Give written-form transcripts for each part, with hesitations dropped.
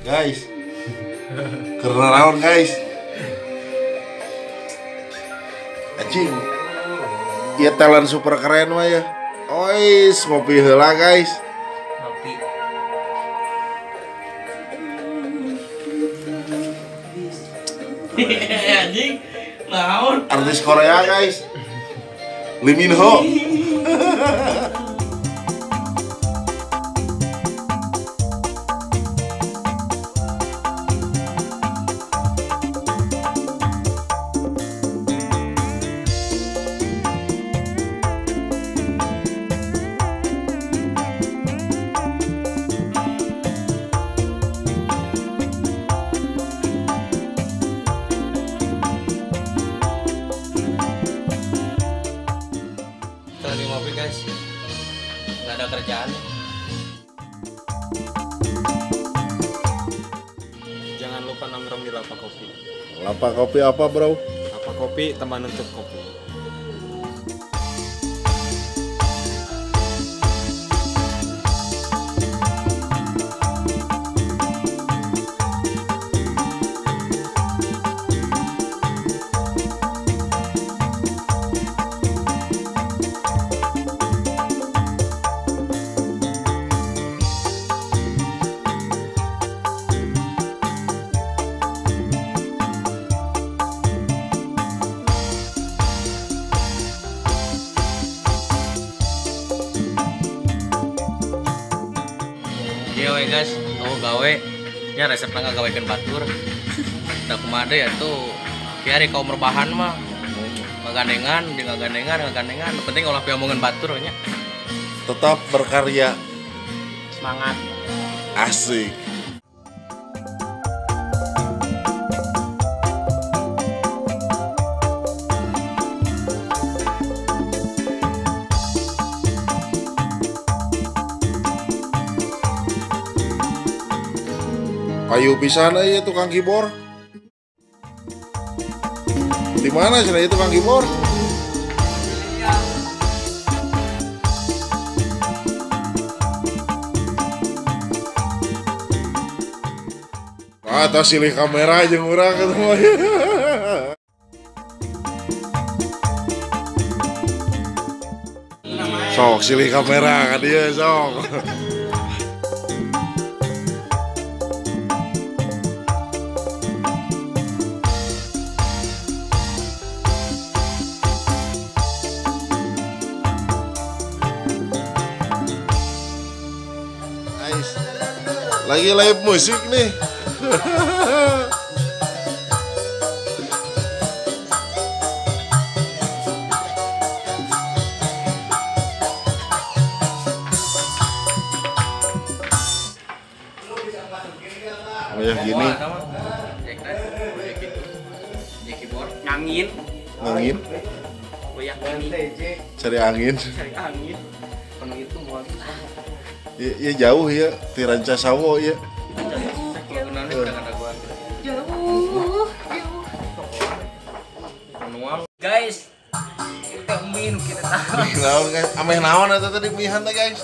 Guys, karena naon guys, anjing, iya talent super keren mah ya. Ois, ngopi heula guys. Ngopi. Anjing, naon? Artis Korea guys, Lee Min Ho. Lagi ngopi guys, nggak ada kerjaan. Jangan lupa nongkrong di Lapak Kopi. Lapak kopi apa bro? Lapak Kopi teman untuk kopi. Iya we guys, gawe ya resepnya nggak gawekan batur. Tak kumade ya tuh kiari kaum rebahan mah ngagandengan, jeung ngagandengan. Penting olah piamongan batur nya. Tetap berkarya, Semangat. asik. Payu pisan ya tukang keyboard. Di mana sih itu tukang keyboard? Ah, tas silih kamera aja murah ketemu. Sok silih kamera kan dia sok. Guys, lagi live musik nih. Oh ya gini, Ngangin. angin, Goyak ini. cari angin. Cari angin. Penuh itu mau. Ya jauh ya, Tiranca Sawo ya. Guys, kita minum kita tahu. Naon guys, ameh naon eta tadi mihan teh guys.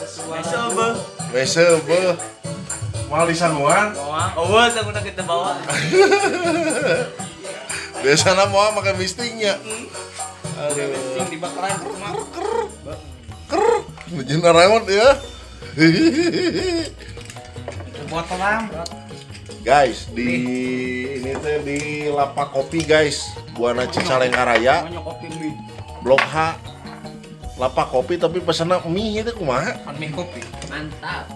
Wese beuh. Mal disanguan. Oh, aku nak kita bawa. Biasana moal make mistingnya. Aduh. Sing dibakaran rumah. Jeung naon ya. Buat orang. Guys, di ini teh di Lapak Kopi guys, Buana Cicalengka Raya, Kopi mie. Blok H. Lapak Kopi tapi pesenna mie itu kumaha? Mie kopi. Mantap.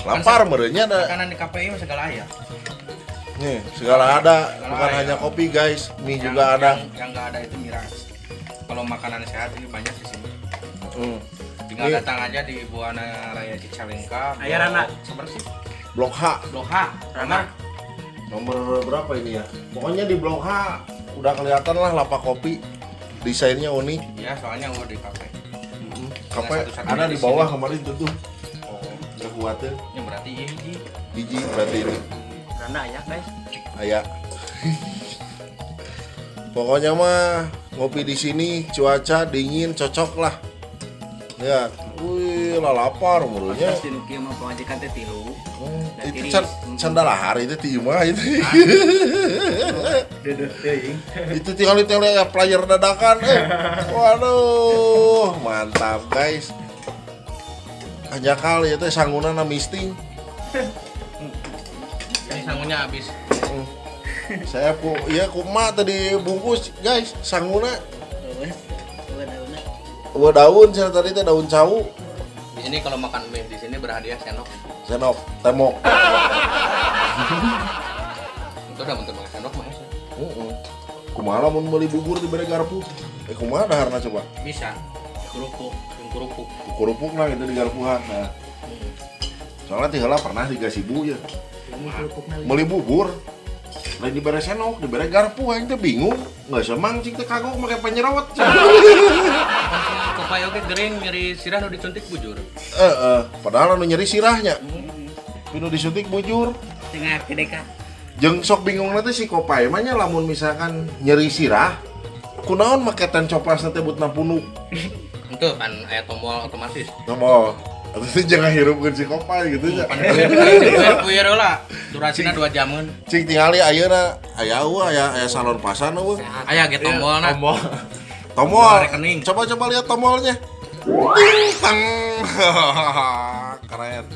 Lampar merenya ada. Makanan di KPI mah segala aya. Nih, segala ada, Segala bukan ada. hanya kopi guys, mie juga ada. Yang nggak ada itu miras. Kalau makanan sehat ini banyak di sini. Tinggal Ini datang aja di Buana Raya Cicalengka. Aya Rana. Seberapa sih? Blok H. Blok H. Rana. Nomor berapa ini ya? Pokoknya di Blok H udah kelihatan lah Lapak Kopi. Desainnya unik. Iya, soalnya udah di kafe. Kafe satu-satunya ada di di bawah sini. kemarin tuh. Oh, Udah kuatin. ini berarti ini. Biji berarti ini. Rana ya, guys. Aya. Pokoknya mah ngopi di sini cuaca dingin cocok lah. Ya, wih lah lapar umurnya. Terus di nuki mah pemajikan teh tilu. Itu candalahar itu timah itu. Itu tinggal ya player dadakan. Waduh, mantap guys. Hanya kali itu sangunan misting. Ini sangunya habis. Saya kumat tadi bungkus guys sanguna. Daun saya tadi teh daun cawu. Di sini kalau makan mie di sini berhadiah sendok. Temok. Itu udah bentuk sendok mah ya. Kumaha mun meuli bubur di bare garpu? Kumaha daharna coba? Bisa. Kerupuk. Kerupuk nah itu di garpuhan. Nah. Soalnya tiheula pernah di Gasibu ya. Meuli bubur. Lain di bare sendok, di bare garpu aing teh bingung. Enggak semang cing teh kagok make penyerawat. Kopai oge gering nyeri sirah nu disuntik bujur. Padahal anu nyeri sirahnya. Nu disuntik bujur. Tengah kedeka. Jeung sok bingung nanti si Kopai mah nya lamun misalkan nyeri sirah, kunaon make ten copras teh butna punuk. Itu kan aya tombol otomatis. Tombol. Atau sih jangan hirupkeun si Kopai gitu nya. Puyer lah. Durasina 2 jaman. Cing tingali ayeuna aya salon pasan eueuh. Aya ge tombolna. Tombol rekening. Coba lihat tombolnya. Ting tang. Keren.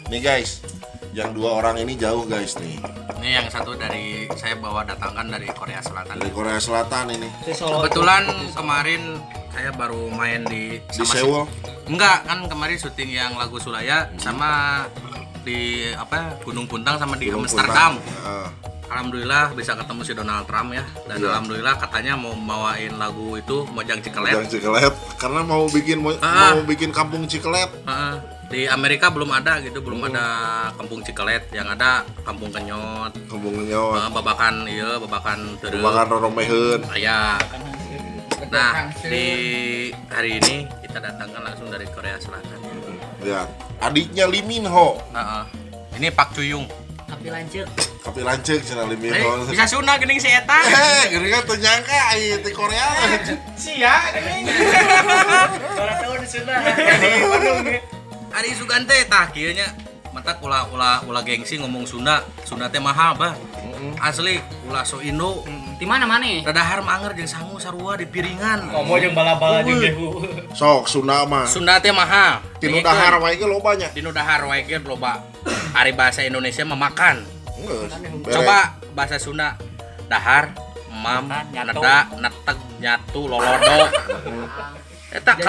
Nih guys, yang 2 orang ini jauh guys nih. Ini yang satu dari saya datangkan dari Korea Selatan. Dari Korea Selatan ini. Kebetulan kemarin saya baru main di Seoul. Enggak, kan kemarin syuting yang lagu Sulaya sama di Gunung Puntang sama di Amsterdam. Alhamdulillah bisa ketemu si Donald Trump ya. Dan alhamdulillah katanya mau bawain lagu itu Mojang Cikelet. Mojang Cikelet karena mau bikin kampung Cikelet. Di Amerika belum ada gitu, belum ada kampung Cikelet, yang ada kampung Kenyot. Babakan terus. Babakan roromeheun. Aya. Nah, di hari ini kita datangkan langsung dari Korea Selatan. Ya, adiknya Lee Min Ho. Ini Pak Chuyung. Kapi lanceuk cenah Lee Min Ho. Bisa Sunda geuning si eta. Geuning kan teu nyangka ieu ti Korea. Sia geuning. Orang tahu di Sunda. Ari Sugante tah kieu nya. Mata ulah gengsi ngomong Sunda. Sunda teh mahal, bah. Asli ulah so Indo. Di mana maneh? Dadahar manger jeung sangu sarua di piringan. Ngomong jeung bala-bala jeung dehu. Sok Sunda mah. Sunda teh mahal. Tinu dahar wae ge loba nya. Dinu dahar wae ge loba. Ari bahasa Indonesia memakan. Coba bahasa Sunda. Dahar, mam, neda, neteg, nyatu, lolodo. Eta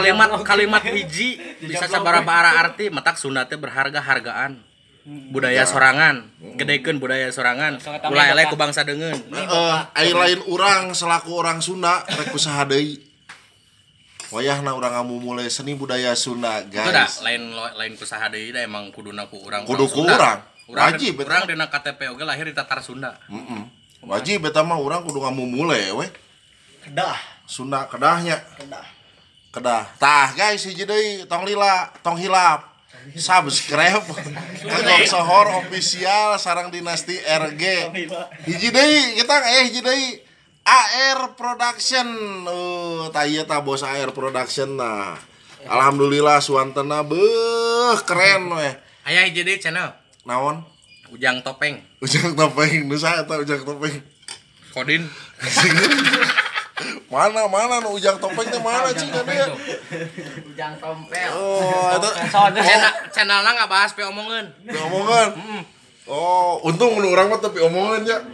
kalimat hiji bisa sabaraha arti, matak Sunda teh berharga hargaan. Budaya sorangan, gedekeun budaya sorangan. Ulah eleh ku bangsa deungeun. Ai lain urang selaku orang Sunda rek kusaha deui. Wayahna urang ngamumule seni budaya Sunda, guys. Itu dah lain kusaha deui da emang kuduna ku urang. Kudu ku urang. Wajib urang dina KTP oge lahir di Tatar Sunda. Wajib eta mah urang kudu ngamumule we. Kedah. Sunda kedahnya. Kedah. Tah guys hiji deui tong hilap. Subscribe Kagok Sohor official sareng Dinasti RG. Hiji deui kita hiji deui AR Production. Tah ieu tah bos AR Production nah. Alhamdulillah suantena beuh keren we. Aya hiji deui channel. Naon? Ujang Topeng. Ujang Topeng, nu saha eta Ujang Topeng? Kodin. Mana nu Ujang Topeng teh mana cing dia? Ujang Tompel. Oh, eta channelna ngabahas pe omongeun. Oh, untung mun urang mah tapi omongeun ya.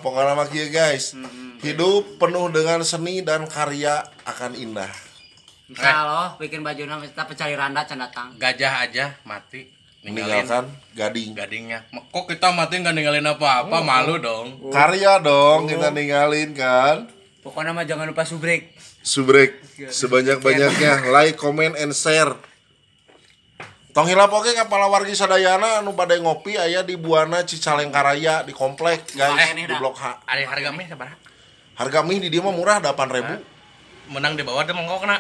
Pokoknya mah kieu guys. Hidup penuh dengan seni dan karya akan indah. Insyaallah bikin bajuna kita pecari randa can datang. Gajah aja mati Meninggalkan gadingnya. Kok kita mati nggak ninggalin apa-apa, malu dong. Karya dong kita ninggalin kan. Pokoknya mah jangan lupa subrek sebanyak-banyaknya. Like, comment, and share. Tong hilap oke kapala wargi sadayana anu bade ngopi aya di Buana Cicalengkaraya di komplek guys di Blok H. Ada harga mie sabaraha? Harga mie di dia mah murah 8.000. Menang di bawah teh mangkokna.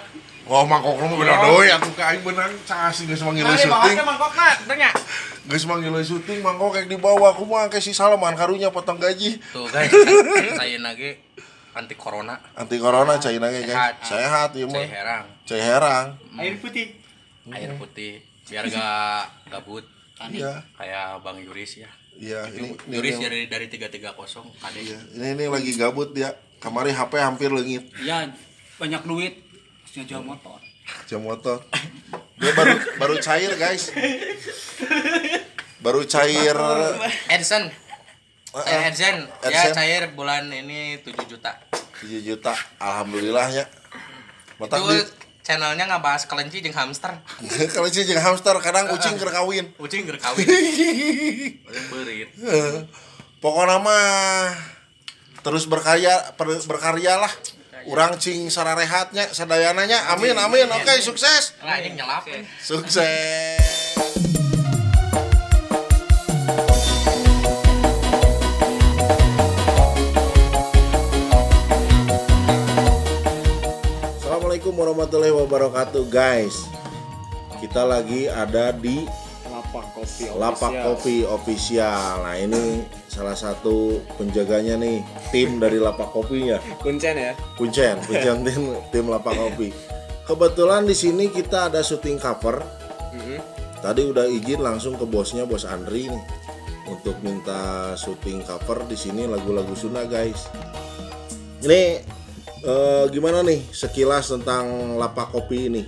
Oh, mangkokna mah beda deui atuh ka aing beunang cas geus manggil syuting. Mangkokna tanya. Geus manggil syuting mangkok kayak di bawah kumaha ke si Salman karunya potong gaji. Tuh guys, sayeuna ge anti corona. Anti corona cai nage Sehat. guys. Sehat ieu mah. Cai herang, Cai herang. Air putih. air putih biar gak gabut. Iya. Kayak Bang Yuris ya. Iya, ini Yuris ini, dari 330 kade. iya. Ini lagi gabut dia. Kamari HP hampir leungit. Iya, banyak duit. Terus jual motor. Jam motor. Dia baru cair guys. Baru cair. Edson. Edson. Ya AdSense. cair bulan ini 7 juta. 7 juta. Alhamdulillah ya. Matak Itu di channelnya ngebahas kelinci jeung hamster. kalau sih jeung hamster kadang kucing keur kawin. Ucing keur kawin. Beurit. Pokoknya mah terus berkarya lah. Urang cing sararehatnya sadayananya. Amin amin. Oke, sukses. Nah, ini nyelapin. Sukses. Assalamualaikum warahmatullahi wabarakatuh guys. Kita lagi ada di Lapak Kopi Official. Nah ini salah satu penjaganya nih, tim dari Lapak Kopinya. Kuncen ya. Kuncen tim Lapak Kopi. Kebetulan di sini kita ada syuting cover. Tadi udah izin langsung ke bosnya, Bos Andri nih, untuk minta syuting cover di sini lagu-lagu Sunda guys. Ini gimana nih sekilas tentang Lapak Kopi ini?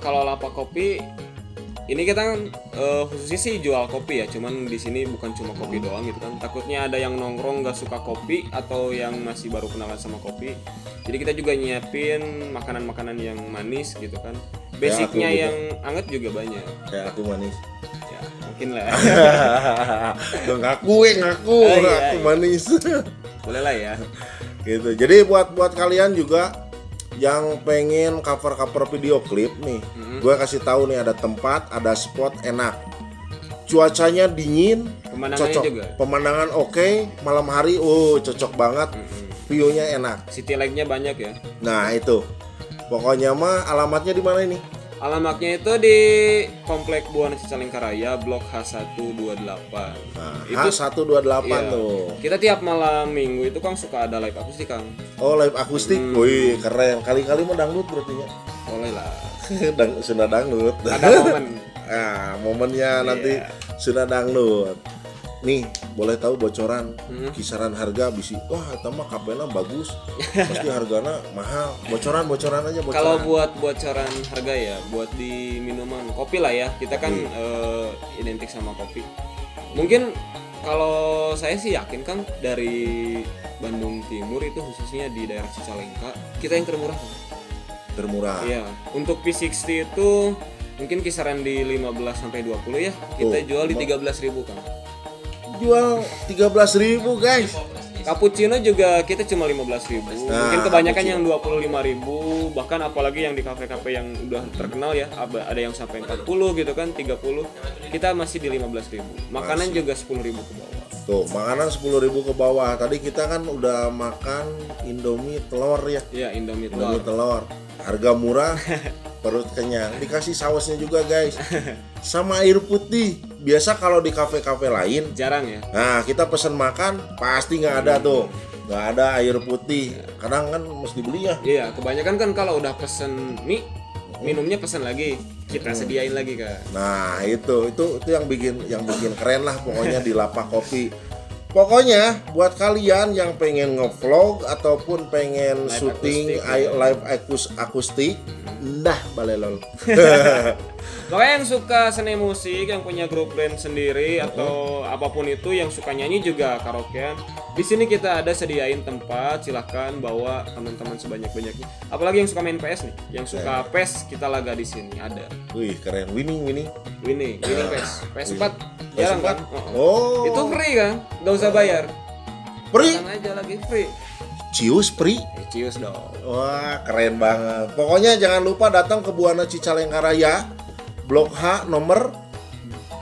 Kalau Lapak Kopi ini kita kan khususnya sih jual kopi ya, cuman di sini bukan cuma kopi doang gitu kan. Takutnya ada yang nongkrong gak suka kopi atau yang masih baru kenalan sama kopi. Jadi kita juga nyiapin makanan-makanan yang manis gitu kan. Basicnya aku yang anget juga banyak. Kayak aku manis. Ya mungkin lah. ngaku iya, aku iya. manis. Boleh lah ya. Gitu. Jadi buat kalian juga yang pengen cover video klip nih, gue kasih tahu nih, ada tempat, ada spot enak, cuacanya dingin, Pemandangannya cocok, juga. pemandangan oke, malam hari, cocok banget, view-nya enak. City light-nya banyak ya. Nah itu, pokoknya mah alamatnya di mana ini? Alamatnya itu di Komplek Buana Cicalengka, Blok H128. Nah, Itu H128 iya. tuh. Kita tiap malam minggu itu Kang suka ada live akustik Kang. Oh, live akustik, wih keren. Kali-kali mau dangdut berarti ya. Boleh lah. Sunda dangdut. Ada momen. Nah, momennya nanti Sunda dangdut. Nih, boleh tahu bocoran kisaran harga bisi. Wah, eta mah kapena bagus. Pasti hargana mahal. Bocoran aja bocoran. Kalau buat bocoran harga ya, buat di minuman kopi lah ya. Kita kan identik sama kopi. Mungkin kalau saya sih yakin Kang dari Bandung Timur itu khususnya di daerah Cicalengka, kita yang termurah. Termurah. Iya, untuk P60 itu mungkin kisaran di 15 sampai 20 ya. Kita jual di 13.000 Kang. Jual 13.000 guys. Cappuccino juga kita cuma 15.000. Nah, Mungkin kebanyakan cappuccino. yang 25.000, bahkan apalagi yang di kafe-kafe yang udah terkenal ya, ada yang sampai 40 gitu kan, 30. Kita masih di 15.000. Makanan juga 10.000 ke bawah. Tuh, makanan 10.000 ke bawah. Tadi kita kan udah makan Indomie telur ya. Iya, Indomie Indomie telur. telur. Harga murah, perut kenyang. Dikasih sausnya juga guys. Sama air putih. Biasa kalau di kafe-kafe lain, Jarang ya. nah kita pesen makan pasti nggak ada tuh, nggak ada air putih. Kadang kan mesti beli ya. Iya, kebanyakan kan kalau udah pesen mie, minumnya pesen lagi, kita sediain lagi Kak. Nah itu yang bikin keren lah pokoknya di Lapak Kopi. Pokoknya buat kalian yang pengen ngevlog ataupun pengen Live syuting akustik, live akustik, dah balelol. Pokoknya yang suka seni musik, yang punya grup band sendiri atau apapun itu, yang suka nyanyi juga karaokean, di sini kita ada sediain tempat, silahkan bawa teman-teman sebanyak-banyaknya. Apalagi yang suka main PS nih, yang suka PES, kita laga di sini ada. Wih keren, winning. Winning PES, PS4 jarang kan? Oh. Itu free kan, nggak usah bayar. Pri, Datang aja lagi free. cius pri. Cius dong. Wah keren banget. Pokoknya jangan lupa datang ke Buana Cicalengka Raya, Blok H nomor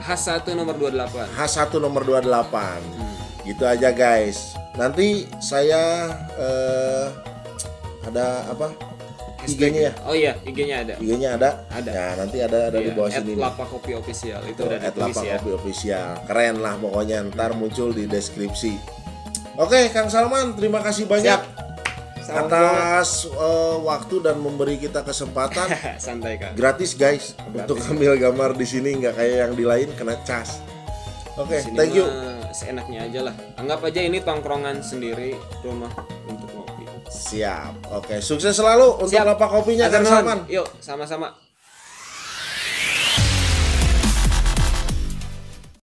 H1 nomor 28. H1 nomor 28. Gitu aja guys. Nanti saya ada apa? IG-nya ya? Oh iya, IG-nya ada. IG-nya ada? Ada. Ya, nanti ada di bawah sini. Lapak Kopi Official itu udah ditulis Lapak ya. Kopi Official. Keren lah pokoknya, ntar muncul di deskripsi. Oke, Kang Salman, terima kasih banyak. Siap. atas waktu dan memberi kita kesempatan. Santai Kak. Gratis guys untuk ambil gambar di sini, nggak kayak yang di lain kena cas. Oke, thank you. Seenaknya aja lah. Anggap aja ini tongkrongan sendiri rumah untuk ngopi. Siap. Oke, sukses selalu untuk lapak kopinya Kang Salman. Yuk, sama-sama.